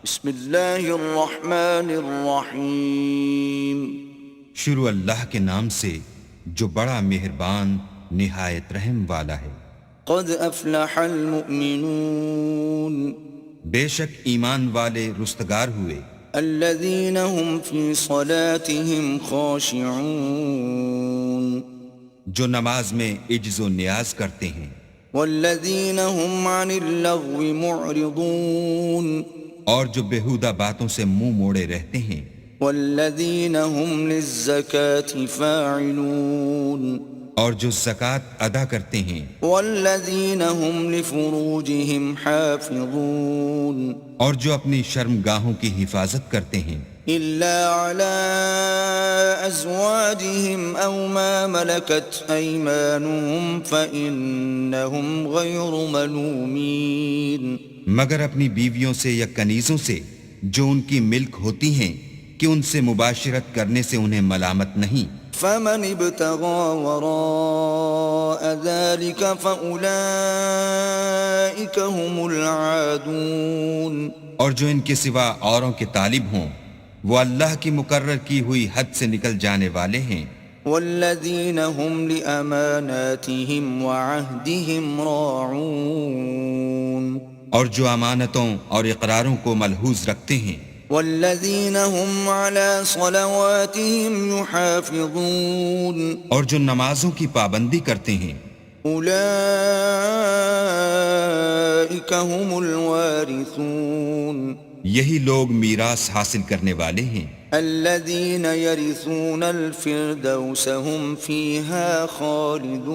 بسم اللہ الرحمن الرحیم۔ شروع اللہ کے نام سے جو بڑا مہربان نہایت رحم والا ہے۔ قد افلح المؤمنون، بے شک ایمان والے رستگار ہوئے، الذین هم فی صلاتهم خاشعون، جو نماز میں عجز و نیاز کرتے ہیں، والذین هم عن اللغو معرضون، اور جو بیہودہ باتوں سے منہ موڑے رہتے ہیں، والذین هم للزکاة فاعلون، اور جو زکوٰۃ ادا کرتے ہیں، والذین هم لفروجهم حافظون، اور جو اپنی شرمگاہوں کی حفاظت کرتے ہیں، إلا على أزواجهم أو ما ملكت أيمانهم فإنهم غير ملومين، مگر اپنی بیویوں سے یا کنیزوں سے جو ان کی ملک ہوتی ہیں کہ ان سے مباشرت کرنے سے انہیں ملامت نہیں۔ فمن ابتغى وراء ذلك فأولئك هم العادون، اور جو ان کے سوا اوروں کے طالب ہوں وہ اللہ کی مقرر کی ہوئی حد سے نکل جانے والے ہیں، والذین هم لأماناتهم وعهدهم راعون، اور جو امانتوں اور اقراروں کو ملحوظ رکھتے ہیں، والذین هم على صلواتهم يحافظون، اور جو نمازوں کی پابندی کرتے ہیں، اولئک هم الوارثون، یہی لوگ میراث حاصل کرنے والے ہیں، الذین یرثون الفردوس هم فیہا خالدون،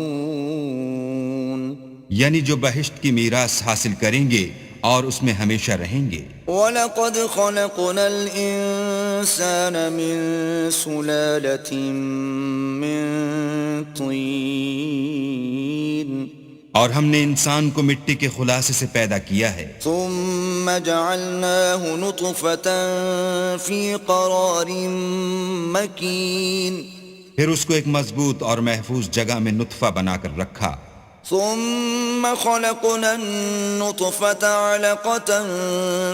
یعنی جو بہشت کی میراث حاصل کریں گے اور اس میں ہمیشہ رہیں گے۔ وَلَقَدْ خَلَقْنَا الْإِنسَانَ مِنْ سُلَالَةٍ مِّن طِينٍ، اور ہم نے انسان کو مٹی کے خلاصے سے پیدا کیا ہے، ثُمَّ جَعَلْنَاهُ نُطْفَةً فِي قَرَارٍ مَّكِينٍ، پھر اس کو ایک مضبوط اور محفوظ جگہ میں نطفہ بنا کر رکھا، ثم خلقنا النطفة علقة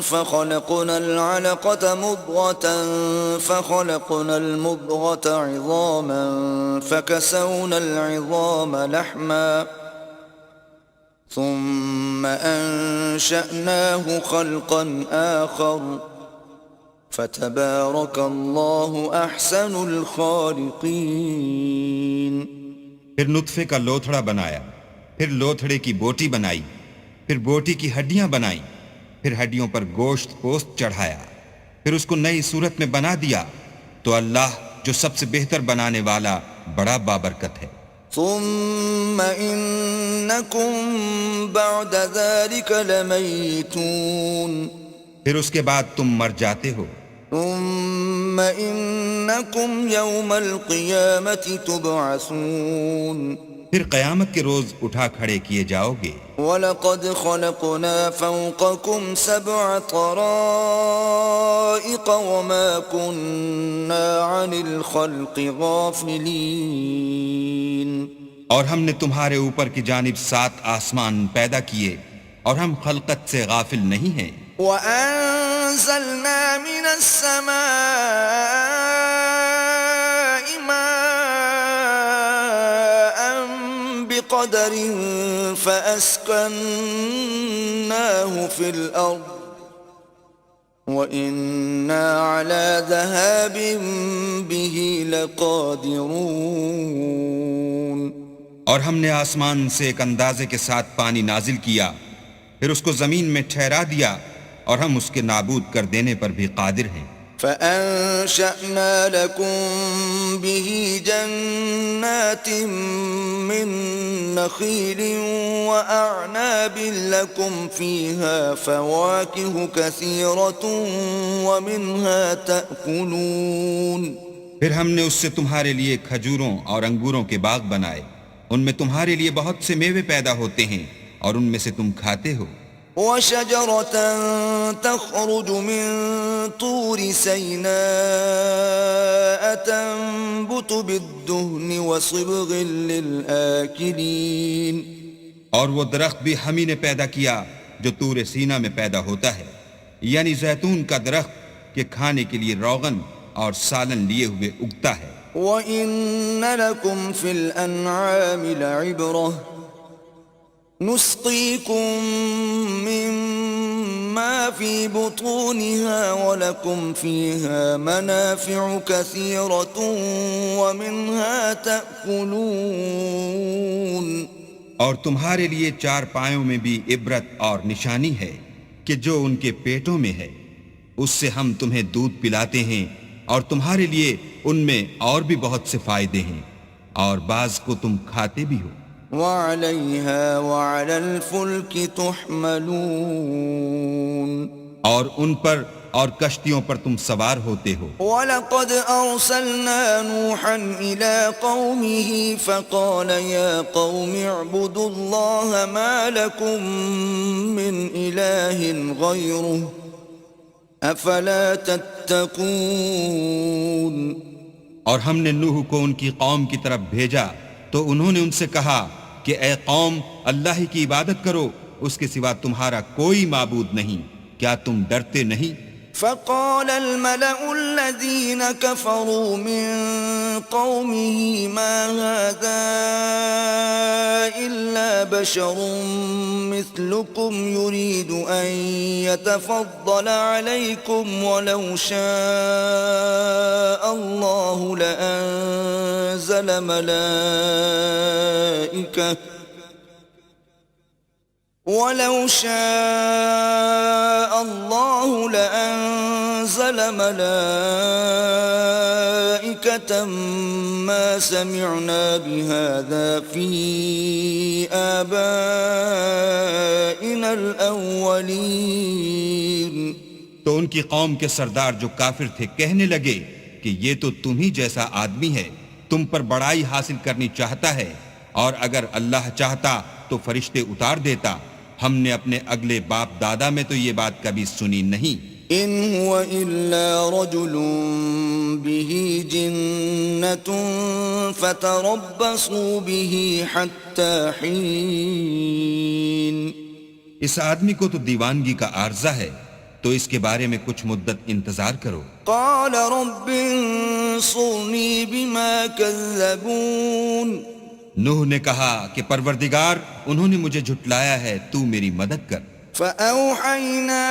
فخلقنا العلقة مضغة فخلقنا المضغة عظاما فكسونا العظام لحما ثم أنشأناه خلقا آخر فتبارك الله أحسن الخالقين۔ پھر نطفے کا لوتھڑا بنایا، پھر لوتھڑے کی بوٹی بنائی، پھر بوٹی کی ہڈیاں بنائیں، پھر ہڈیوں پر گوشت پوست چڑھایا، پھر اس کو نئی صورت میں بنا دیا، تو اللہ جو سب سے بہتر بنانے والا بڑا بابرکت ہے۔ ثم إنكم بعد ذلك لميتون، پھر اس کے بعد تم مر جاتے ہو، ثم إنكم يوم القيامة تبعثون، پھر قیامت کے روز اٹھا کھڑے کیے جاؤ گے۔ وَلَقَدْ خَلَقْنَا فَوْقَكُمْ سَبْعَ طَرَائِقَ وَمَا كُنَّا عَنِ الْخَلْقِ غَافِلِينَ، اور ہم نے تمہارے اوپر کی جانب 7 آسمان پیدا کیے اور ہم خلقت سے غافل نہیں ہیں۔ وَأَنزَلْنَا مِنَ السَّمَاءِ مَاءً بِقَدَرٍ فَأَسْكَنَّاهُ فِي الْأَرْضِ وَإِنَّا عَلَى ذَهَابٍ بِهِ لَقَادِرُونَ، اور ہم نے آسمان سے ایک اندازے کے ساتھ پانی نازل کیا، پھر اس کو زمین میں ٹھہرا دیا، اور ہم اس کے نابود کر دینے پر بھی قادر ہیں۔ فَأَنشَأْنَا لَكُم بِهِ جَنَّاتٍ مِّن نَّخِيلٍ وَأَعْنَابٍ لَّكُمْ فِيهَا فَوَاكِهُ كَثِيرَةٌ وَمِنْهَا تَأْكُلُونَ، پھر ہم نے اس سے تمہارے لیے کھجوروں اور انگوروں کے باغ بنائے، ان میں تمہارے لیے بہت سے میوے پیدا ہوتے ہیں اور ان میں سے تم کھاتے ہو۔ وَشَجَرَةً تَخْرُجُ مِن طُورِ سَيْنَاءَ تَنبُتُ بِالدُّهْنِ وَصِبْغٍ لِّلْآكِلِينَ، اور وہ درخت بھی ہم ہی نے پیدا کیا جو طور سینا میں پیدا ہوتا ہے، یعنی زیتون کا درخت کہ کھانے کے لیے روغن اور سالن لیے ہوئے اگتا ہے۔ وَإِنَّ لَكُمْ فِي الْأَنْعَامِ لَعِبْرَةً نُسْقِيكُم مِّمَّا فِي بُطُونِهَا وَلَكُمْ فِيهَا مَنَافِعُ كَثِيرَةٌ وَمِنْهَا تَأْكُلُونَ۔ اور تمہارے لیے چارپایوں میں بھی عبرت اور نشانی ہے کہ جو ان کے پیٹوں میں ہے، اس سے ہم تمہیں دودھ پلاتے ہیں، اور تمہارے لیے ان میں اور بھی بہت سے فائدے ہیں، اور بعض کو تم کھاتے بھی ہو۔ وَعَلَيْهَا وَعَلَى الْفُلْكِ تُحْمَلُونَ۔ اور ان پر اور کشتیوں پر تم سوار ہوتے ہو۔ وَلَقَدْ أَرْسَلْنَا نُوحًا إِلَىٰ قَوْمِهِ فَقَالَ يَا قَوْمِ اعْبُدُوا اللَّهَ مَا لَكُم مِّنْ إِلَٰهٍ غَيْرُهُ أَفَلَا تَتَّقُونَ۔ اور ہم نے نوح کو ان کی قوم کی طرف بھیجا تو انہوں نے ان سے کہا کہ اے قوم، اللہ ہی کی عبادت کرو، اس کے سوا تمہارا کوئی معبود نہیں، کیا تم ڈرتے نہیں؟ فقال الملأ الذين كفروا من قومه ما هذا إلا بشر مثلكم يريد أن يتفضل عليكم ولو شاء الله لأنزل ملائكة وَلَوْ شَاءَ اللَّهُ لَأَنزَلَ مَلَائِكَةً مَا سَمِعْنَا بِهَذَا فِي آبَائِنَا الْأَوَّلِينَ۔ تو ان کی قوم کے سردار جو کافر تھے کہنے لگے کہ یہ تو تم ہی جیسا آدمی ہے، تم پر بڑائی حاصل کرنی چاہتا ہے، اور اگر اللہ چاہتا تو فرشتے اتار دیتا، ہم نے اپنے اگلے باپ دادا میں تو یہ بات کبھی سنی نہیں۔ ان هو الا رجل به جنة فتربصوا به حتى حين۔ اس آدمی کو تو دیوانگی کا عارضہ ہے، تو اس کے بارے میں کچھ مدت انتظار کرو۔ قال رب انصرني بما كذبون۔ نوح نے کہا کہ پروردگار، انہوں نے مجھے جھٹلایا ہے، تو میری مدد کر۔ فأوحينا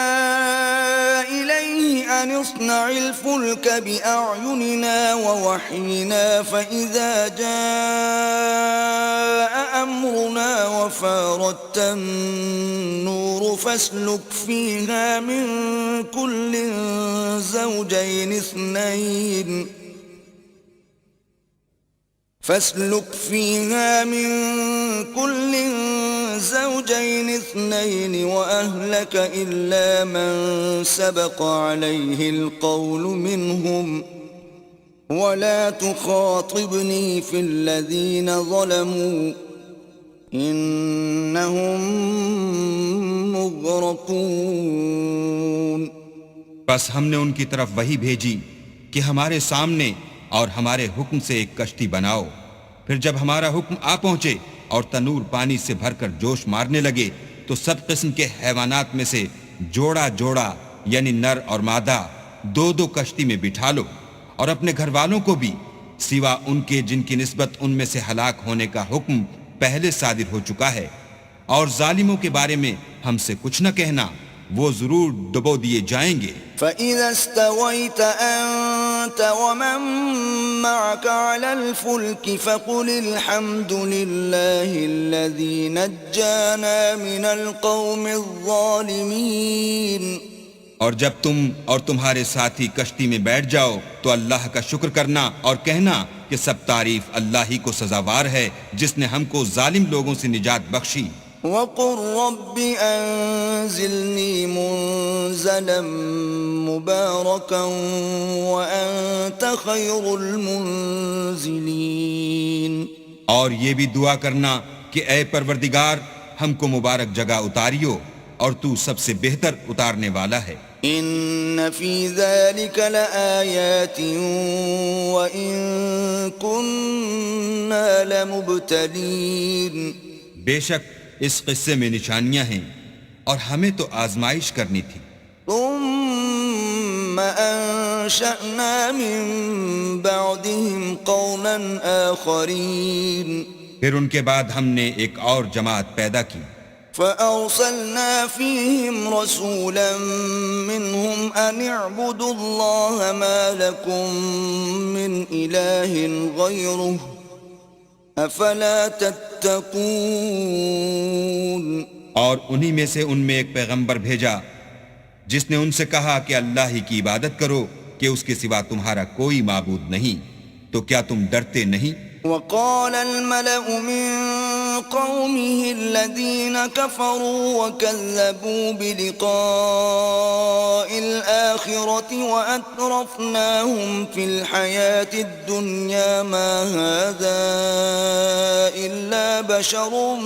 إليه أن اصنع الفلك بأعيننا ووحينا فإذا جاء أمرنا وفارت النور فاسلك فيها من كل زوجين اثنين وأهلك إلا من سبق عليه القول منهم ولا تخاطبني في الذين ظلموا إنهم مغرقون۔ بس ہم نے ان کی طرف وحی بھیجی کہ ہمارے سامنے اور ہمارے حکم سے ایک کشتی بناؤ، پھر جب ہمارا حکم آ پہنچے اور تنور پانی سے بھر کر جوش مارنے لگے تو سب قسم کے حیوانات میں سے جوڑا جوڑا یعنی نر اور مادہ دو دو کشتی میں بٹھا لو، اور اپنے گھر والوں کو بھی سوا ان کے جن کی نسبت ان میں سے ہلاک ہونے کا حکم پہلے صادر ہو چکا ہے، اور ظالموں کے بارے میں ہم سے کچھ نہ کہنا، وہ ضرور ڈبو دیے جائیں گے۔ فَإِذَا اسْتَوَيْتَ أَنْتَ وَمَن مَّعَكَ عَلَى الْفُلْكِ فَقُلِ الْحَمْدُ لِلَّهِ الَّذِي نَجَّانَا مِنَ الْقَوْمِ الظَّالِمِينَ۔ اور جب تم اور تمہارے ساتھی کشتی میں بیٹھ جاؤ تو اللہ کا شکر کرنا اور کہنا کہ سب تعریف اللہ ہی کو سزاوار ہے جس نے ہم کو ظالم لوگوں سے نجات بخشی۔ وَقُلْ رَبِّ أَنزِلْنِي مُنزَلًا مُبَارَكًا وَأَنْتَ خَيْرُ الْمُنزِلِينَ۔ اور یہ بھی دعا کرنا کہ اے پروردگار، ہم کو مبارک جگہ اتاریو اور تو سب سے بہتر اتارنے والا ہے۔ إِنَّ فِي ذَلِكَ لَآيَاتٍ وَإِن كُنَّا لَمُبْتَلِينَ۔ بے شک اس قصے میں نشانیاں ہیں اور ہمیں تو آزمائش کرنی تھی۔ ثُمَّ أنشأنا من بعدهم قوما آخرين پھر ان کے بعد ہم نے ایک اور جماعت پیدا کی، فأرسلنا فيهم رسولا منهم أن اعبدوا الله ما لكم من إله غيره أفلا تتقون اور انہی میں سے ان میں ایک پیغمبر بھیجا جس نے ان سے کہا کہ اللہ ہی کی عبادت کرو کہ اس کے سوا تمہارا کوئی معبود نہیں، تو کیا تم ڈرتے نہیں؟ وقال الملأ من قومه الذين كفروا وكذبوا بلقاء الآخرة وأترفناهم في الحياة الدنيا ما هذا إلا بشر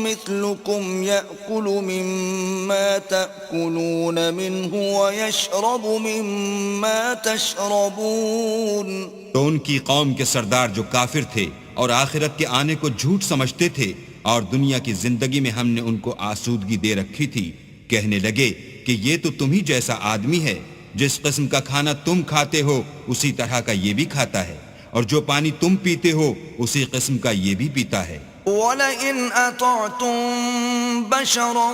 مثلكم يأكل مما تأكلون منه ويشرب مما تشربون. تو ان کی قوم کے سردار جو کافر تھے اور آخرت کے آنے کو جھوٹ سمجھتے تھے اور دنیا کی زندگی میں ہم نے ان کو آسودگی دے رکھی تھی، کہنے لگے کہ یہ تو تم ہی جیسا آدمی ہے، جس قسم کا کھانا تم کھاتے ہو اسی طرح کا یہ بھی کھاتا ہے، اور جو پانی تم پیتے ہو اسی قسم کا یہ بھی پیتا ہے. وَلَئِنْ أَطَعْتُمْ بَشَرًا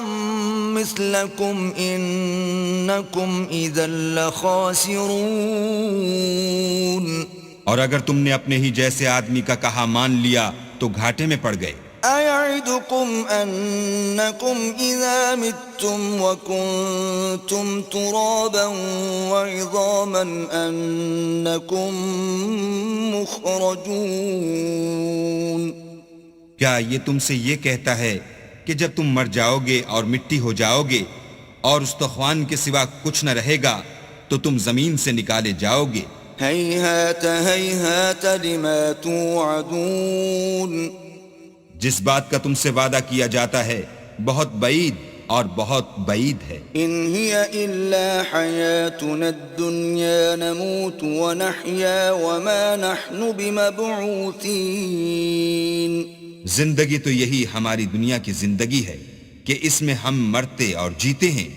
مِثْلَكُمْ إِنَّكُمْ إِذًا لَخَاسِرُونَ. اور اگر تم نے اپنے ہی جیسے آدمی کا کہا مان لیا تو گھاٹے میں پڑ گئے. أَيَعِدُكُمْ أَنَّكُمْ إِذَا مِتُّمْ وَكُنْتُمْ تُرَابًا وَعِظَامًا أَنَّكُمْ مُخْرَجُونَ. کیا یہ تم سے یہ کہتا ہے کہ جب تم مر جاؤ گے اور مٹی ہو جاؤ گے اور استخوان کے سوا کچھ نہ رہے گا تو تم زمین سے نکالے جاؤ گے؟ هيهات هيهات لما توعدون. جس بات کا تم سے وعدہ کیا جاتا ہے بہت بعید اور بہت بعید ہے. إن هي إلا حياتنا الدنيا نموت ونحيا وما نحن بمبعوثين. زندگی تو یہی ہماری دنیا کی زندگی ہے کہ اس میں ہم مرتے اور جیتے ہیں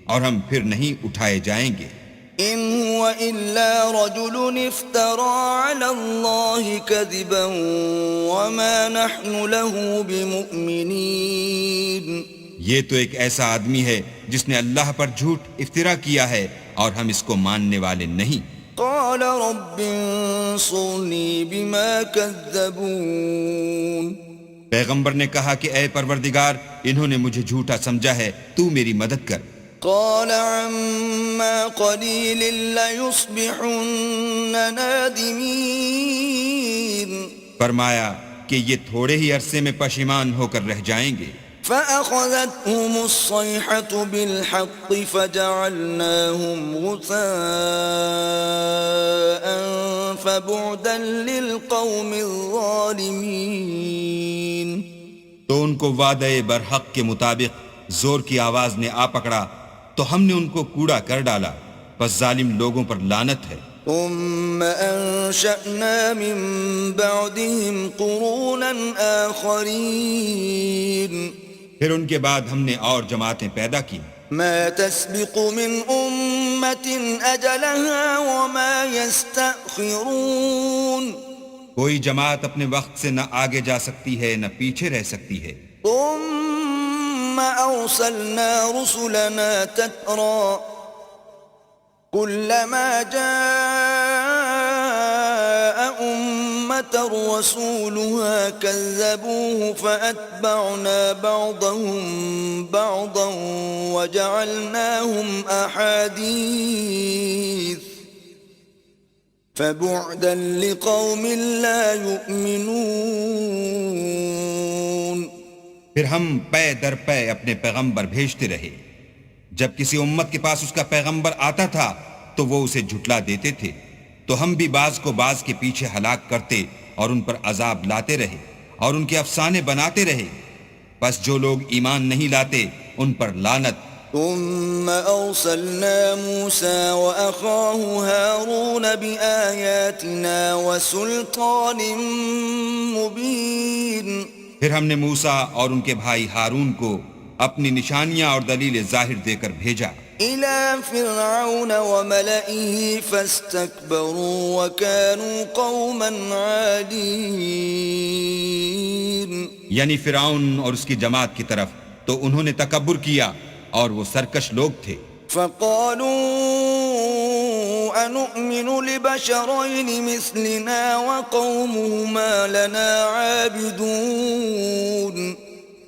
اور ہم پھر نہیں اٹھائے جائیں گے. إن هو إلا رجل افترى على الله كذبا وما نحن له بمؤمنين. یہ تو ایک ایسا آدمی ہے جس نے اللہ پر جھوٹ افطرا کیا ہے اور ہم اس کو ماننے والے نہیں. قال رب انصرني بما كذبون. پیغمبر نے کہا کہ اے پروردگار انہوں نے مجھے جھوٹا سمجھا ہے، تو میری مدد کر. قال عما قليل ليصبحن نادمين. فرمایا کہ یہ تھوڑے ہی عرصے میں پشیمان ہو کر رہ جائیں گے. فأخذتهم الصيحة بالحق فجعلناهم غثاء فبعدا للقوم الظالمين. تو ان کو وعدے برحق کے مطابق زور کی آواز نے آ پکڑا تو ہم نے ان کو کوڑا کر ڈالا، پس ظالم لوگوں پر لعنت ہے. ثم أنشأنا من بعدهم قرونا آخرين. پھر ان کے بعد ہم نے اور جماعتیں پیدا کی. ما تسبق من أمة أجلها وما يستأخرون. کوئی جماعت اپنے وقت سے نہ آگے جا سکتی ہے نہ پیچھے رہ سکتی ہے. ثم أرسلنا رسلنا تترى كلما جاء أمة رسولها كذبوه فأتبعنا بعضهم بعضا وجعلناهم أحاديث فبعدا لقوم لا يؤمنون. پھر ہم پے در پے اپنے پیغمبر بھیجتے رہے. جب کسی امت کے پاس اس کا پیغمبر آتا تھا تو وہ اسے جھٹلا دیتے تھے، تو ہم بھی بعض کو بعض کے پیچھے ہلاک کرتے اور ان پر عذاب لاتے رہے اور ان کے افسانے بناتے رہے. پس جو لوگ ایمان نہیں لاتے ان پر لعنت. ثم أرسلنا موسى وأخاه هارون بآياتنا وسلطان مبين. پھر ہم نے موسیٰ اور ان کے بھائی ہارون کو اپنی نشانیاں اور دلیل ظاہر دے کر بھیجا. إلى فرعون وملئه فاستكبروا وكانوا قوما عالين. یعنی فرعون اور اس کی جماعت کی طرف تو انہوں نے تکبر کیا اور وہ سرکش لوگ تھے. فقالوا أنؤمن لبشرين مثلنا وقومهما لنا عابدون.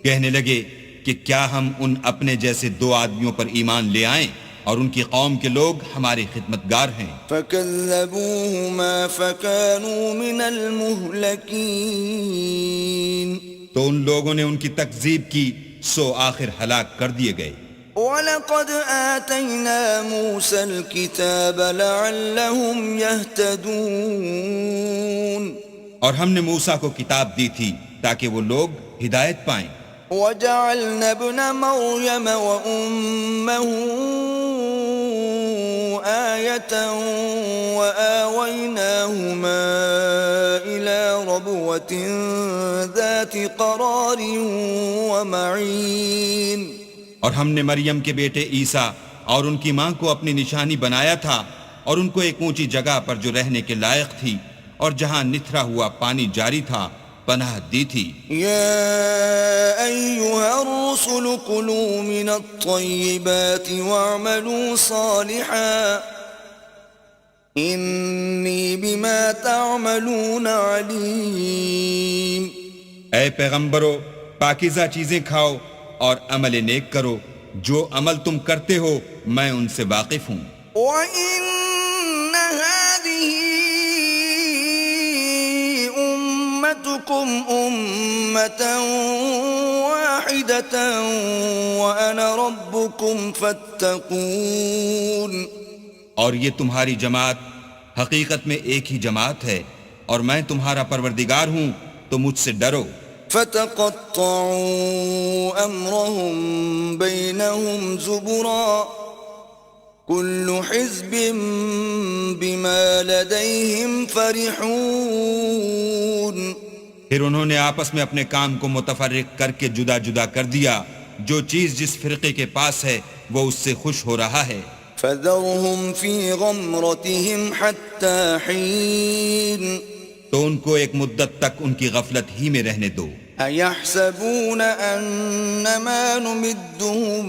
کہنے لگے کہ کیا ہم ان اپنے جیسے دو آدمیوں پر ایمان لے آئیں اور ان کی قوم کے لوگ ہمارے خدمتگار ہیں. فكذبوهما فكانوا من المهلكين. تو ان لوگوں نے ان کی تکذیب کی سو آخر ہلاک کر دیے گئے. وَلَقَدْ آتَيْنَا مُوسَى الْكِتَابَ لَعَلَّهُمْ يَهْتَدُونَ. اور ہم نے موسیٰ کو کتاب دی تھی تاکہ وہ لوگ ہدایت پائیں. وَجَعَلْنَا ابْنَ مَرْيَمَ وَأُمَّهُ آيَةً وَآوَيْنَاهُمَا إِلَى رَبْوَةٍ ذَاتِ قَرَارٍ وَمَعِينٍ. اور ہم نے مریم کے بیٹے عیسیٰ اور ان کی ماں کو اپنی نشانی بنایا تھا اور ان کو ایک اونچی جگہ پر جو رہنے کے لائق تھی اور جہاں نتھرا ہوا پانی جاری تھا پناہ دی تھی. يا أيها الرسل كلوا من الطيبات واعملوا صالحا إني بما تعملون عليم. اے پیغمبرو پاکیزہ چیزیں کھاؤ اور عمل نیک کرو، جو عمل تم کرتے ہو میں ان سے واقف ہوں. وَإِنَّ هَذِهِ أُمَّتُكُمْ أُمَّةً وَاحِدَةً وَأَنَا رَبُّكُمْ فَاتَّقُونِ. اور یہ تمہاری جماعت حقیقت میں ایک ہی جماعت ہے اور میں تمہارا پروردگار ہوں تو مجھ سے ڈرو. فَتَقَطَّعُوا أَمْرَهُمْ بَيْنَهُمْ زُبُرًا كُلُّ حِزْبٍ بِمَا لَدَيْهِمْ فَرِحُونَ. پھر انہوں نے آپس میں اپنے کام کو متفرق کر کے جدا جدا کر دیا. جو چیز جس فرقے کے پاس ہے وہ اس سے خوش ہو رہا ہے. فَذَرْهُمْ فِي غَمْرَتِهِمْ حَتَّى حِينٍ. تو ان کو ایک مدت تک ان کی غفلت ہی میں رہنے دو. أَيَحْسَبُونَ أَنَّمَا نُمِدُّهُم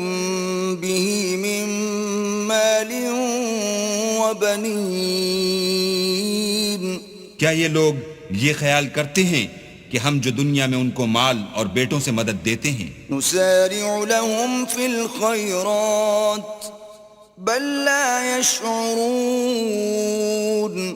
بِهِ مِن مَّالٍ وَبَنِينَ. کیا یہ لوگ یہ خیال کرتے ہیں کہ ہم جو دنیا میں ان کو مال اور بیٹوں سے مدد دیتے ہیں نُسَارِعُ لَهُمْ فِي الْخَيْرَاتِ بَل لَّا يَشْعُرُونَ.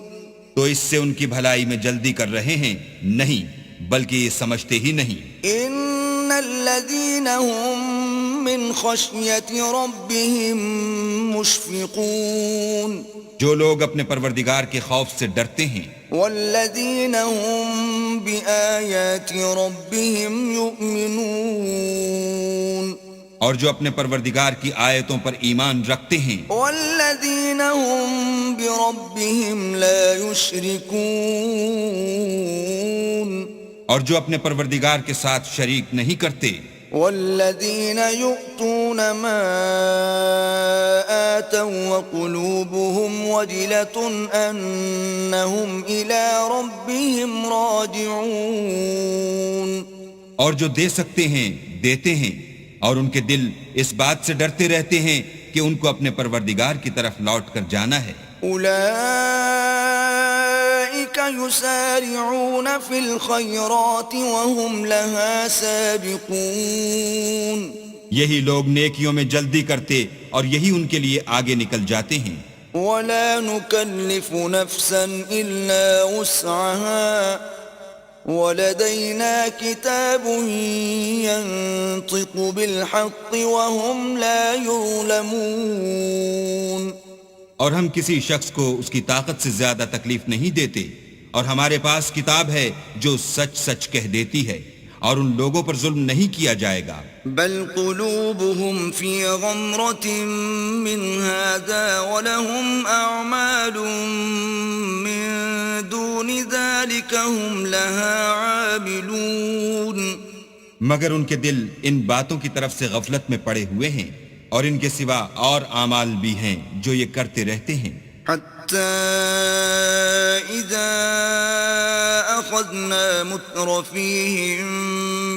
تو اس سے ان کی بھلائی میں جلدی کر رہے ہیں؟ نہیں، بلکہ یہ سمجھتے ہی نہیں. إِنَّ الَّذِينَ هُم مِّنْ خَشْيَةِ رَبِّهِم مُشْفِقُونَ. جو لوگ اپنے پروردگار کے خوف سے ڈرتے ہیں. وَالَّذِينَ هُم بِآيَاتِ رَبِّهِمْ يُؤْمِنُونَ. اور جو اپنے پروردگار کی آیتوں پر ایمان رکھتے ہیں. وَالَّذِينَ هُم بِرَبِّهِمْ لَا يُشْرِكُونَ. اور جو اپنے پروردگار کے ساتھ شریک نہیں کرتے. وَالَّذِينَ يُؤْتُونَ مَا آتَوا وَقُلُوبُهُمْ وَجِلَةٌ أَنَّهُمْ إِلَى رَبِّهِمْ رَاجِعُونَ. اور جو دے سکتے ہیں دیتے ہیں اور ان کے دل اس بات سے ڈرتے رہتے ہیں کہ ان کو اپنے پروردگار کی طرف لوٹ کر جانا ہے. أُولَئِكَ يُسَارِعُونَ فِي الْخَيْرَاتِ وَهُمْ لَهَا سَابِقُونَ. یہی لوگ نیکیوں میں جلدی کرتے اور یہی ان کے لیے آگے نکل جاتے ہیں. وَلَا نُكَلِّفُ نَفْسًا إِلَّا وُسْعَهَا وَلَدَيْنَا كِتَابٌ يَنطِقُ بِالْحَقِّ وَهُمْ لَا يُظْلَمُونَ. اور ہم کسی شخص کو اس کی طاقت سے زیادہ تکلیف نہیں دیتے اور ہمارے پاس کتاب ہے جو سچ سچ کہہ دیتی ہے اور ان لوگوں پر ظلم نہیں کیا جائے گا. بل قلوبهم في غمرة من هذا ولهم أعمال من دون ذلك هم لها عاملون. مگر ان کے دل ان باتوں کی طرف سے غفلت میں پڑے ہوئے ہیں اور ان کے سوا اور اعمال بھی ہیں جو یہ کرتے رہتے ہیں. حتى إذا أخذنا مترفيهم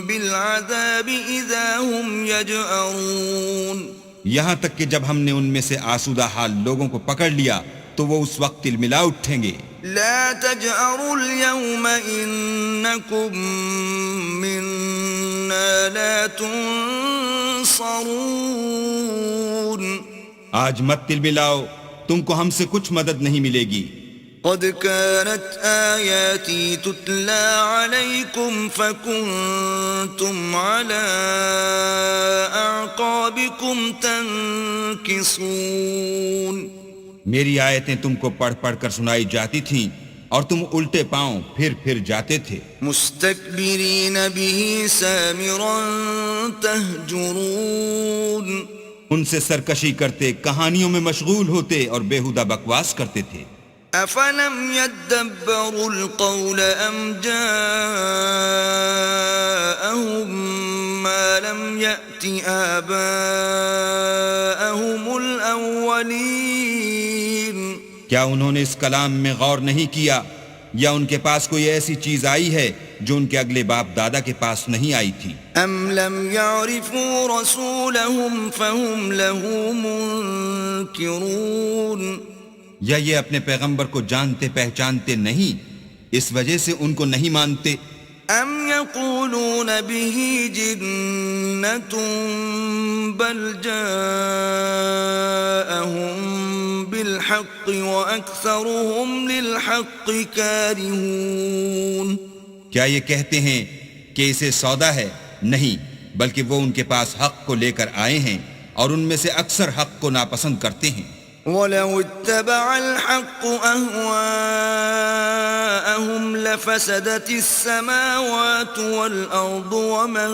بالعذاب إذا هم يجأرون. یہاں تک کہ جب ہم نے ان میں سے آسودہ حال لوگوں کو پکڑ لیا تو وہ اس وقت تلملا اٹھیں گے. لا تجأروا اليوم إنكم منا لا تنصرون. آج مت تلملاؤ، تم کو ہم سے کچھ مدد نہیں ملے گی. قد كانت آياتي تتلى عليكم فكنتم على أعقابكم تنكصون. میری آیتیں تم کو پڑھ پڑھ کر سنائی جاتی تھیں اور تم الٹے پاؤں پھر جاتے تھے. مستكبرين به سامرا تهجرون. ان سے سرکشی کرتے، کہانیوں میں مشغول ہوتے اور بیہودہ بکواس کرتے تھے. افلم يدبروا القول ام جاءهم ما لم يأت آباءهم الاولین. کیا انہوں نے اس کلام میں غور نہیں کیا یا ان کے پاس کوئی ایسی چیز آئی ہے جو ان کے اگلے باپ دادا کے پاس نہیں آئی تھی؟ ام لم يعرفوا رسولهم فهم له منکرون. یا یہ اپنے پیغمبر کو جانتے پہچانتے نہیں، اس وجہ سے ان کو نہیں مانتے؟ ام یقولون به جنة بل جاءهم بالحق واکثرهم للحق کارہون. کیا یہ کہتے ہیں کہ اسے سودا ہے؟ نہیں، بلکہ وہ ان کے پاس حق کو لے کر آئے ہیں اور ان میں سے اکثر حق کو ناپسند کرتے ہیں. وَلَوِ اتَّبَعَ الْحَقُّ أَهْوَاءَهُمْ لَفَسَدَتِ السَّمَاوَاتُ وَالْأَرْضُ وَمَنْ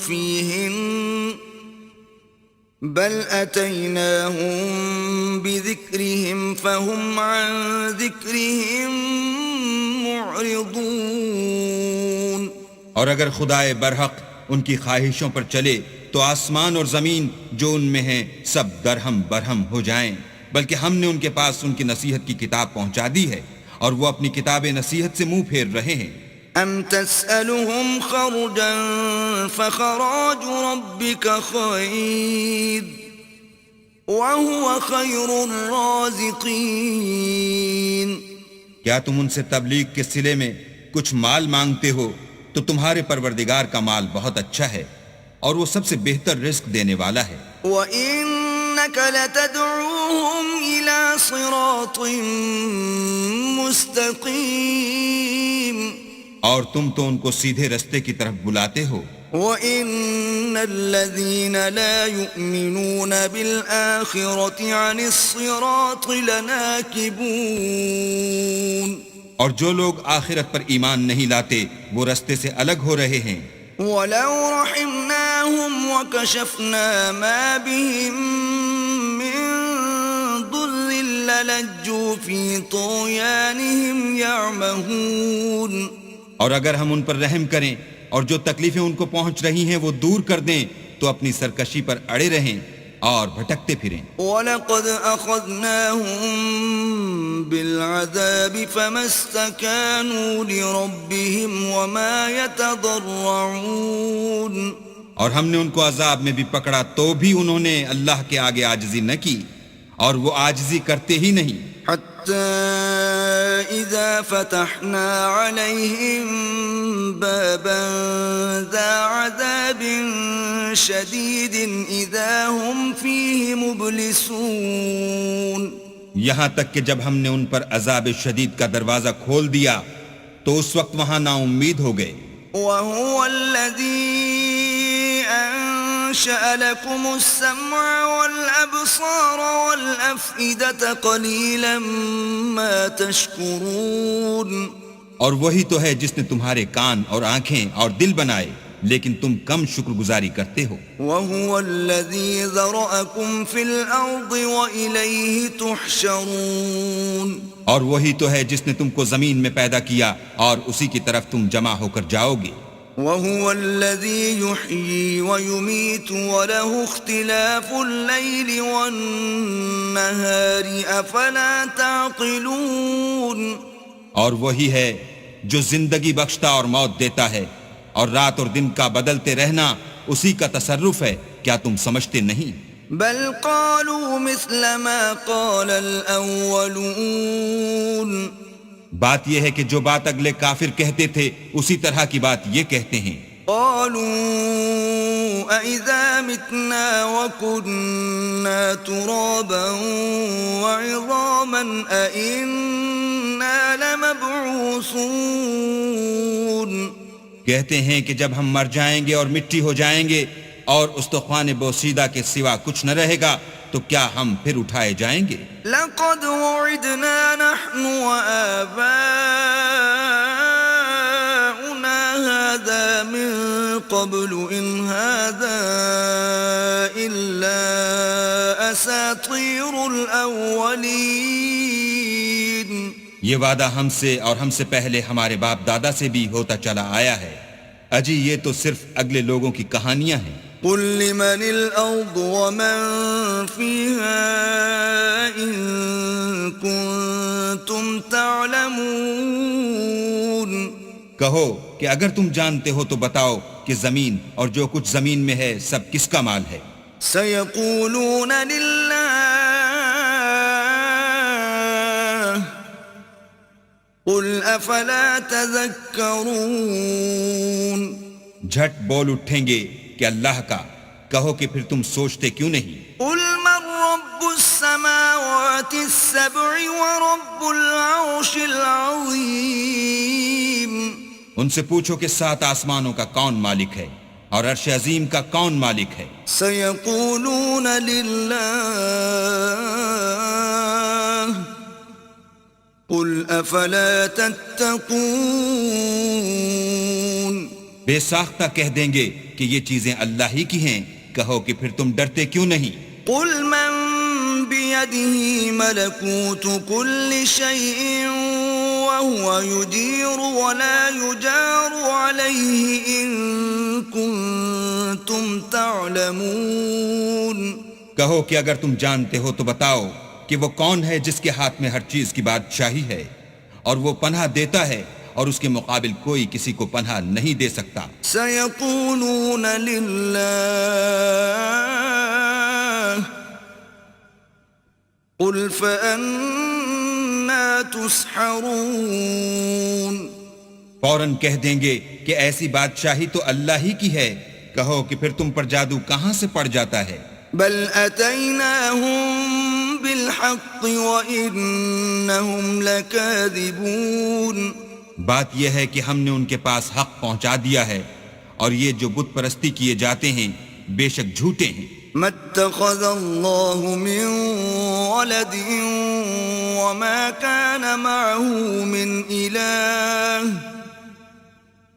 فِيهِنَّ بَلْ أَتَيْنَاهُمْ بِذِكْرِهِمْ فَهُمْ عَنْ ذِكْرِهِمْ مُعْرِضُونَ. اور اگر خدائے برحق ان کی خواہشوں پر چلے تو آسمان اور زمین جو ان میں ہیں سب درہم برہم ہو جائیں، بلکہ ہم نے ان کے پاس ان کی نصیحت کی کتاب پہنچا دی ہے اور وہ اپنی کتاب نصیحت سے منہ پھیر رہے ہیں. ام تسألهم خرجا فخراج ربك خير وهو خير الرازقين. کیا تم ان سے تبلیغ کے صلے میں کچھ مال مانگتے ہو تو تمہارے پروردگار کا مال بہت اچھا ہے اور وہ سب سے بہتر رزق دینے والا ہے. وَإِنَّكَ لَتَدْعُوهُمْ إِلَى صِرَاطٍ مُسْتَقِيمٍ. اور تم تو ان کو سیدھے رستے کی طرف بلاتے ہو. وَإِنَّ الَّذِينَ لَا يُؤْمِنُونَ بِالْآخِرَةِ عَنِ الصِّرَاطِ لَنَاكِبُونَ. اور جو لوگ آخرت پر ایمان نہیں لاتے وہ رستے سے الگ ہو رہے ہیں. وَلَوْ رَحِمْنَاهُمْ وَكَشَفْنَا مَا بِهِمْ مِنْ ضُرٍّ لَلَجُّوا فِي طُغْيَانِهِمْ يَعْمَهُونَ. اور اگر ہم ان پر رحم کریں اور جو تکلیفیں ان کو پہنچ رہی ہیں وہ دور کر دیں تو اپنی سرکشی پر اڑے رہیں اور بھٹکتے پھریں. وَلَقَدْ أَخَذْنَاهُمْ بِالْعَذَابِ فَمَا اسْتَكَانُوا لِرَبِّهِمْ وَمَا يَتَضَرَّعُونَ. اور ہم نے ان کو عذاب میں بھی پکڑا تو بھی انہوں نے اللہ کے آگے عاجزی نہ کی اور وہ عاجزی کرتے ہی نہیں. حَتَّى إِذَا فَتَحْنَا عَلَيْهِمْ بَابًا ذَا عَذَابٍ شَدِيدٍ إِذَا هُمْ فِيهِ مُبْلِسُونَ. یہاں تک کہ جب ہم نے ان پر عذاب شدید کا دروازہ کھول دیا تو اس وقت وہاں نا امید ہو گئے. وَهُوَ الَّذِي أَنشَأَ لَكُمُ السَّمْعَ وَالْأَبْصَارَ وَالْأَفْئِدَةَ قَلِيلًا مَا تَشْكُرُونَ. اور وہی تو ہے جس نے تمہارے کان اور آنکھیں اور دل بنائے لیکن تم کم شکر گزاری کرتے ہو. وَهُوَ الَّذِي ذَرَأَكُمْ فِي الْأَرْضِ وَإِلَيْهِ تُحْشَرُونَ. اور وہی تو ہے جس نے تم کو زمین میں پیدا کیا اور اسی کی طرف تم جمع ہو کر جاؤ گے. وهو الذي يحيي ويميت وله اختلاف الليل والنهار افلا تعقلون اور وہی ہے جو زندگی بخشتا اور موت دیتا ہے اور رات اور دن کا بدلتے رہنا اسی کا تصرف ہے، کیا تم سمجھتے نہیں؟ بل قالوا مثل ما قال الاولون بات یہ ہے کہ جو بات اگلے کافر کہتے تھے اسی طرح کی بات یہ کہتے ہیں۔ قالوا أَإِذَا مِتْنَا وَكُنَّا تُرَابًا وَعِظَامًا أَإِنَّا لَمَبْعُوثُونَ کہتے ہیں کہ جب ہم مر جائیں گے اور مٹی ہو جائیں گے اور استخوان بوسیدہ کے سوا کچھ نہ رہے گا تو کیا ہم پھر اٹھائے جائیں گے؟ لَقَدْ وُعِدْنَا نَحْنُ وَآبَاؤُنَا هَذَا مِن قَبْلُ إِنْ هَذَا إِلَّا أَسَاطِيرُ الْأَوَّلِينَ یہ وعدہ ہم سے اور ہم سے پہلے ہمارے باپ دادا سے بھی ہوتا چلا آیا ہے، اجی یہ تو صرف اگلے لوگوں کی کہانیاں ہیں۔ قُل لِّمَنِ الْأَرْضُ وَمَن فِيهَا إِن كُنتُمْ تَعْلَمُونَ کہو کہ اگر تم جانتے ہو تو بتاؤ کہ زمین اور جو کچھ زمین میں ہے سب کس کا مال ہے؟ سَيَقُولُونَ لِلَّهِ قُلْ أَفَلَا تَذَكَّرُونَ جھٹ بول اٹھیں گے کہ اللہ کا، کہو کہ پھر تم سوچتے کیوں نہیں؟ قُلْ مَن رَّبُّ السَّمَاوَاتِ السَّبْعِ وَرَبُّ الْعَرْشِ الْعَظِيمِ ان سے پوچھو کہ 7 آسمانوں کا کون مالک ہے اور عرش عظیم کا کون مالک ہے؟ سَيَقُولُونَ لِلَّهِ قُلْ أَفَلَا تَتَّقُونَ بے ساختہ کہہ دیں گے کہ یہ چیزیں اللہ ہی کی ہیں، کہو کہ پھر تم ڈرتے کیوں نہیں؟ قُلْ مَن بِيَدِهِ مَلَكُوتُ كُلِّ شَيْءٍ وَهُوَ يُجِيرُ وَلَا يُجَارُ عَلَيْهِ إِن كُنتُمْ تَعْلَمُونَ کہو کہ اگر تم جانتے ہو تو بتاؤ کہ وہ کون ہے جس کے ہاتھ میں ہر چیز کی بادشاہی ہے اور وہ پناہ دیتا ہے اور اس کے مقابل کوئی کسی کو پناہ نہیں دے سکتا۔ سَيَقُولُونَ لِلَّهِ قُلْ فَأَنَّىٰ تُسْحَرُونَ فوراً کہہ دیں گے کہ ایسی بادشاہی تو اللہ ہی کی ہے، کہو کہ پھر تم پر جادو کہاں سے پڑ جاتا ہے؟ بل أتيناهم بالحق وإنهم لكاذبون بات یہ ہے کہ ہم نے ان کے پاس حق پہنچا دیا ہے اور یہ جو بت پرستی کیے جاتے ہیں بے شک جھوٹے ہیں۔ ما اتخذ الله من ولد وما كان معه من إله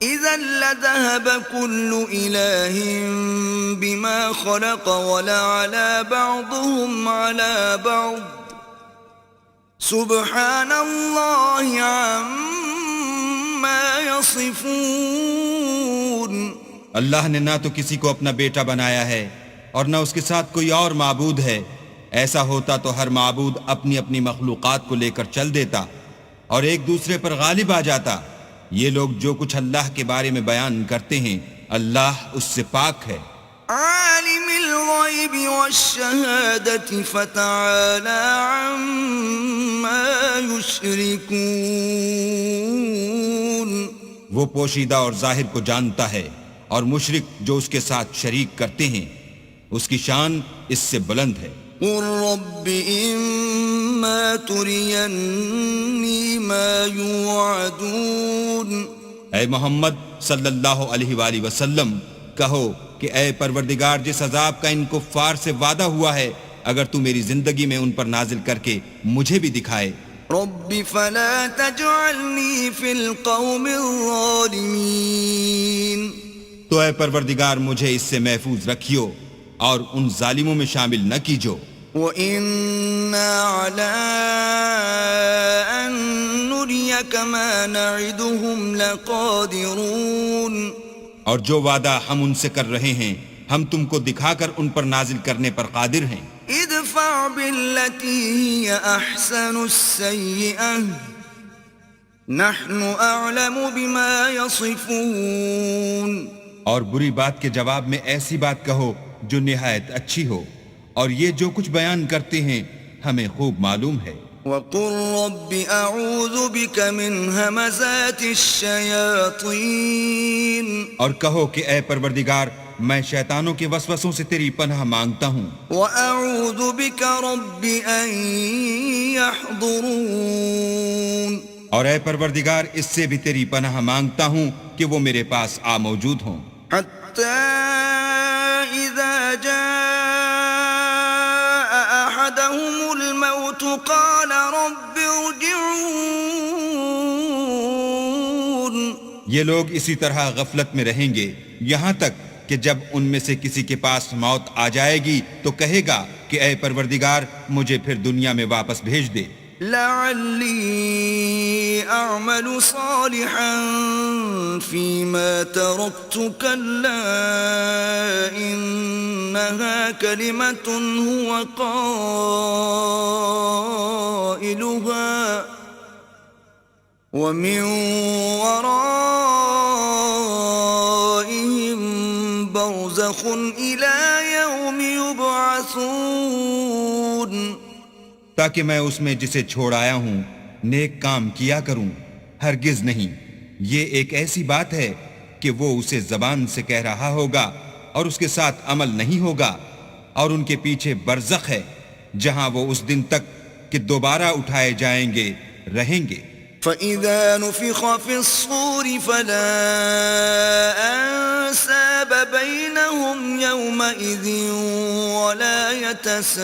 إذا لذهب كل إله بما خلق ولعلى بعضهم على بعض سبحان الله عما يصفون اللہ نے نہ تو کسی کو اپنا بیٹا بنایا ہے اور نہ اس کے ساتھ کوئی اور معبود ہے، ایسا ہوتا تو ہر معبود اپنی اپنی مخلوقات کو لے کر چل دیتا اور ایک دوسرے پر غالب آ جاتا۔ یہ لوگ جو کچھ اللہ کے بارے میں بیان کرتے ہیں اللہ اس سے پاک ہے۔ عالم الغیب والشہادة فتعالى عما يشركون وہ پوشیدہ اور ظاہر کو جانتا ہے اور مشرک جو اس کے ساتھ شریک کرتے ہیں اس کی شان اس سے بلند ہے۔ قل رب اما ترینی ما یوعدون اے محمد صلی اللہ علیہ وآلہ وسلم کہو کہ اے پروردگار جس عذاب کا ان کفار سے وعدہ ہوا ہے اگر تو میری زندگی میں ان پر نازل کر کے مجھے بھی دکھائے۔ رب فلا تجعلنی فی القوم الظالمین تو اے پروردگار مجھے اس سے محفوظ رکھیو اور ان ظالموں میں شامل نہ کیجو۔ وَإِنَّا عَلَىٰ أَن نُّرِيَكَ مَا نَعِدُهُمْ لَقَادِرُونَ اور جو وعدہ ہم ان سے کر رہے ہیں ہم تم کو دکھا کر ان پر نازل کرنے پر قادر ہیں. ادفع بالتي هي احسن السيئة نحن اعلم بما يصفون. اور بری بات کے جواب میں ایسی بات کہو جو نہایت اچھی ہو، اور یہ جو کچھ بیان کرتے ہیں ہمیں خوب معلوم ہے. وقل رب اعوذ بك من همزات الشياطين. اور کہو کہ اے پروردگار میں شیطانوں کے وسوسوں سے تیری پناہ مانگتا ہوں، واعوذ بك رب ان يحضرون. اور اے پروردگار اس سے بھی تیری پناہ مانگتا ہوں کہ وہ میرے پاس آ موجود ہوں. حتى اذا جاء احدهم الموت قال رب ارجعون. یہ لوگ اسی طرح غفلت میں رہیں گے یہاں تک کہ جب ان میں سے کسی کے پاس موت آ جائے گی تو کہے گا کہ اے پروردگار مجھے پھر دنیا میں واپس بھیج دے، لعلی اعمل صالحا فيما تركت كلا انها كلمة هو قائلها ومن ورائهم برزخ إلى يوم يبعثون. تاکہ میں اس میں جسے چھوڑ آیا ہوں نیک کام کیا کروں. ہرگز نہیں، یہ ایک ایسی بات ہے کہ وہ اسے زبان سے کہہ رہا ہوگا اور اس کے ساتھ عمل نہیں ہوگا، اور ان کے پیچھے برزخ ہے جہاں وہ اس دن تک کہ دوبارہ اٹھائے جائیں گے رہیں گے. فَإِذَا نُفِخَ فِي الصُّورِ فَلَا أَنْسَابَ بَيْنَهُمْ يَوْمَئِذٍ وَلَا يَتَسَاءَلُونَ.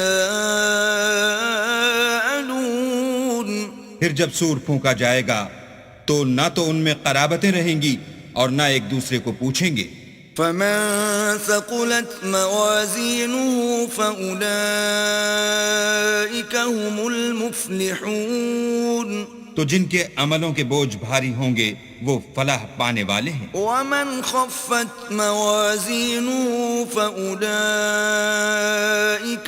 پھر جب سور پھونکا جائے گا تو نہ تو ان میں قرابتیں رہیں گی اور نہ ایک دوسرے کو پوچھیں گے. فَمَنْ ثَقُلَتْ مَوَازِينُهُ فَأُولَئِكَ هُمُ الْمُفْلِحُونَ. تو جن کے عملوں کے بوجھ بھاری ہوں گے وہ فلاح پانے والے ہیں. وَمَنْ خَفَّتْ مَوَازِينُهُ فَأُولَئِكَ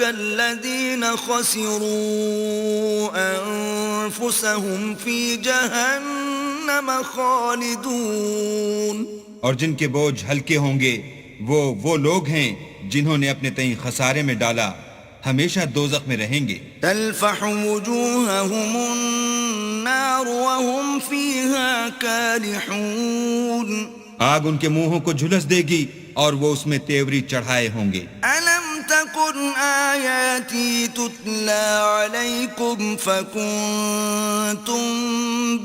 الَّذِينَ خَسِرُوا أَنفُسَهُمْ فِي جَهَنَّمَ خَالِدُونَ. اور جن کے بوجھ ہلکے ہوں گے وہ لوگ ہیں جنہوں نے اپنے تئیں خسارے میں ڈالا، ہمیشہ دوزخ میں رہیں گے. تلفح وجوههم النار وهم فيها كالحون. آگ ان کے منہوں کو جھلس دے گی اور وہ اس میں تیوری چڑھائے ہوں گے. ألم تكن آياتي تتلى عليكم فكنتم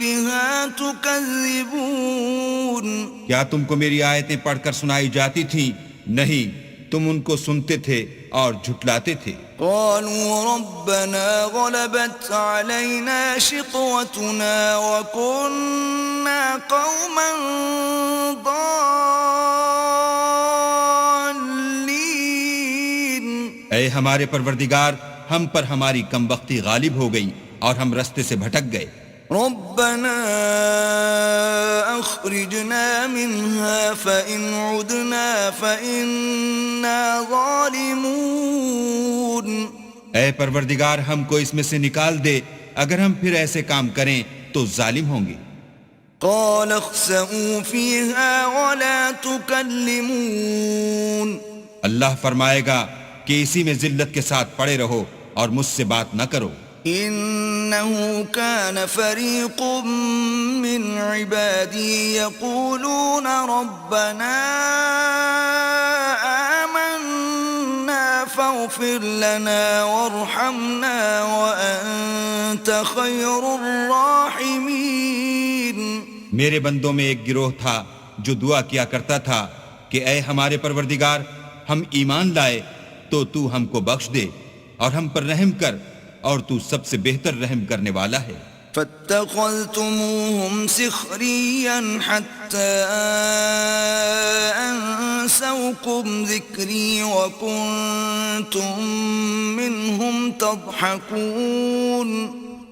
بها تكذبون. کیا تم کو میری آیتیں پڑھ کر سنائی جاتی تھیں؟ نہیں، تم ان کو سنتے تھے اور جھٹلاتے تھے. قالوا ربنا غلبت علينا شقوتنا وكنا قوما ضالين. اے ہمارے پروردگار ہم پر ہماری کمبختی غالب ہو گئی اور ہم رستے سے بھٹک گئے. ربنا اخرجنا منها فإن عدنا فإنا ظالمون. اے پروردگار ہم کو اس میں سے نکال دے، اگر ہم پھر ایسے کام کریں تو ظالم ہوں گے. قال اخسئوا فيها ولا تكلمون. اللہ فرمائے گا کہ اسی میں ذلت کے ساتھ پڑے رہو اور مجھ سے بات نہ کرو. إنه كان فريق من عبادي يقولون ربنا آمنا فاغفر لنا وارحمنا وأنت خير الراحمين. میرے بندوں میں ایک گروہ تھا جو دعا کیا کرتا تھا کہ اے ہمارے پروردگار ہم ایمان لائے تو تو ہم کو بخش دے اور ہم پر رحم کر اور تو سب سے بہتر رحم کرنے والا ہے. فاتخذتموهم سخريا حتى أنسوكم ذكري وكنتم منهم تضحكون.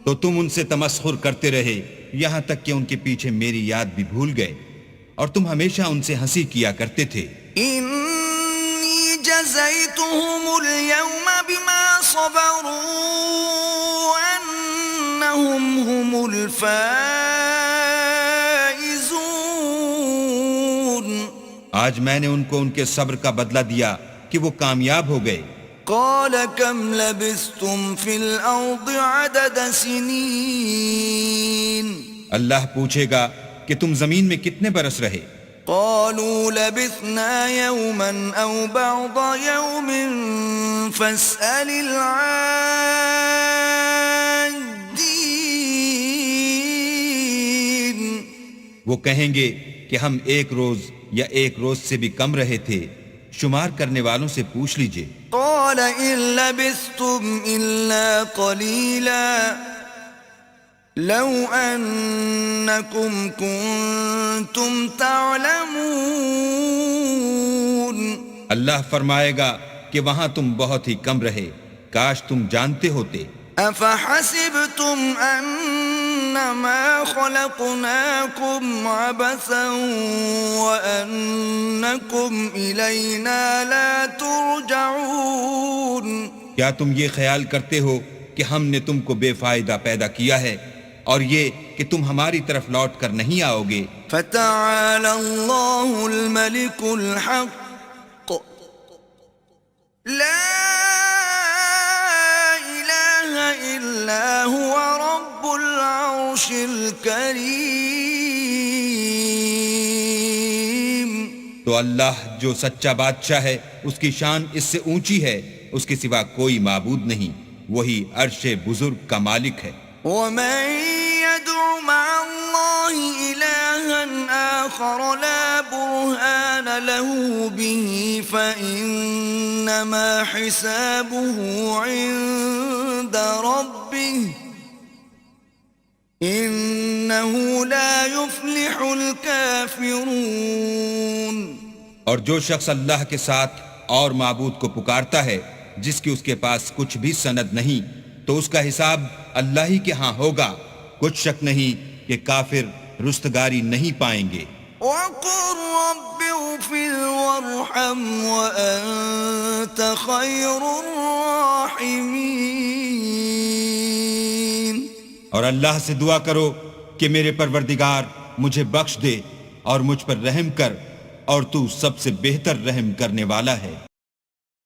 تو تم ان سے تمسخر کرتے رہے یہاں تک کہ ان کے پیچھے میری یاد بھی بھول گئے اور تم ہمیشہ ان سے ہنسی کیا کرتے تھے. إني جزيتهم اليوم بما صبروا أنهم هم الفائزون. آج میں نے ان کو ان کے صبر کا بدلہ دیا کہ وہ کامیاب ہو گئے. قال كم لبثتم في الأرض عدد سنين. اللہ پوچھے گا کہ تم زمین میں کتنے برس رہے؟ قالوا لبثنا يوما أو بعض يوم فاسأل العادين. وہ کہیں گے کہ ہم ایک روز یا ایک روز سے بھی کم رہے تھے، شمار کرنے والوں سے پوچھ لیجئے. قال إن لبثتم إلا قليلا لو أنكم كنتم تعلمون. اللہ فرمائے گا کہ وہاں تم بہت ہی کم رہے، کاش تم جانتے ہوتے. أفحسبتم أنما خلقناكم عبثا وأنكم إلينا لا ترجعون. کیا تم یہ خیال کرتے ہو کہ ہم نے تم کو بے فائدہ پیدا کیا ہے اور یہ کہ تم ہماری طرف لوٹ کر نہیں آؤ گے؟ فتعالى الله الملك الحق لا هو رب العرش الكريم. تو اللہ جو سچا بادشاہ ہے اس کی شان اس سے اونچی ہے، اس کے سوا کوئی معبود نہیں، وہی عرش بزرگ کا مالک ہے. ومن يدع مع الله إلها آخر لا برهان له به فإنما حسابه عند ربه إنه لا يفلح الكافرون. اور جو شخص اللہ کے ساتھ اور معبود کو پکارتا ہے جس کی اس کے پاس کچھ بھی سند نہیں، تو اس کا حساب اللہ ہی کے ہاں ہوگا، کچھ شک نہیں کہ کافر رستگاری نہیں پائیں گے. وَقُلْ رَبِّ اغْفِرْ وَارْحَمْ وَأَنْتَ خَيْرُ الرَّاحِمِينَ. اور اللہ سے دعا کرو کہ میرے پروردگار مجھے بخش دے اور مجھ پر رحم کر، اور تو سب سے بہتر رحم کرنے والا ہے.